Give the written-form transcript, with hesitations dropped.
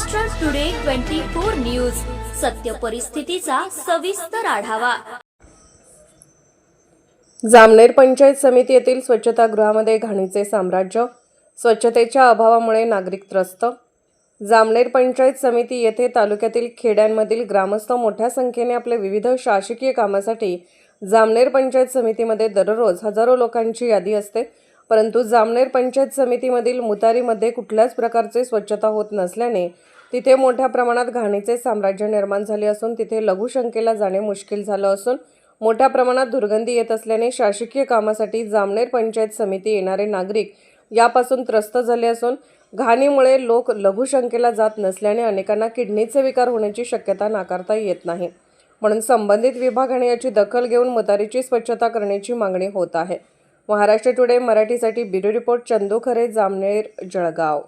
Maharashtra today 24 news, सत्य परिस्थितीचा सविस्तर आढावा। जामनेर पंचायत समिती येथील स्वच्छतागृहामध्ये घाणीचे साम्राज्य, स्वच्छतेच्या अभावामुळे नागरिक त्रस्त। जामनेर पंचायत समिती येथे तालुक्यातील खेड्यांमधील ग्रामस्थ मोठ्या संख्येने आपले विविध शासकीय कामासाठी जामनेर पंचायत समितीमध्ये दररोज हजारो लोकांची यादी असते, परंतु जामनेर पंचायत समितीमधील मुतारीमध्ये कुठल्याच प्रकारचे स्वच्छता होत नसल्याने तिथे मोठ्या प्रमाणात घाणीचे साम्राज्य निर्माण झाले असून तिथे लघुशंकेला जाणे मुश्किल झालं असून मोठ्या प्रमाणात दुर्गंधी येत असल्याने शासकीय कामासाठी जामनेर पंचायत समिती येणारे नागरिक यापासून त्रस्त झाले असून घाणीमुळे लोक लघुशंकेला जात नसल्याने अनेकांना किडनीचे विकार होण्याची शक्यता नाकारता येत नाही। म्हणून संबंधित विभागाने याची दखल घेऊन मुतारीची स्वच्छता करण्याची मागणी होत आहे। महाराष्ट्र टुडे मराठीसाठी ब्युरो रिपोर्ट चंदू खरे, जामनेर, जळगाव।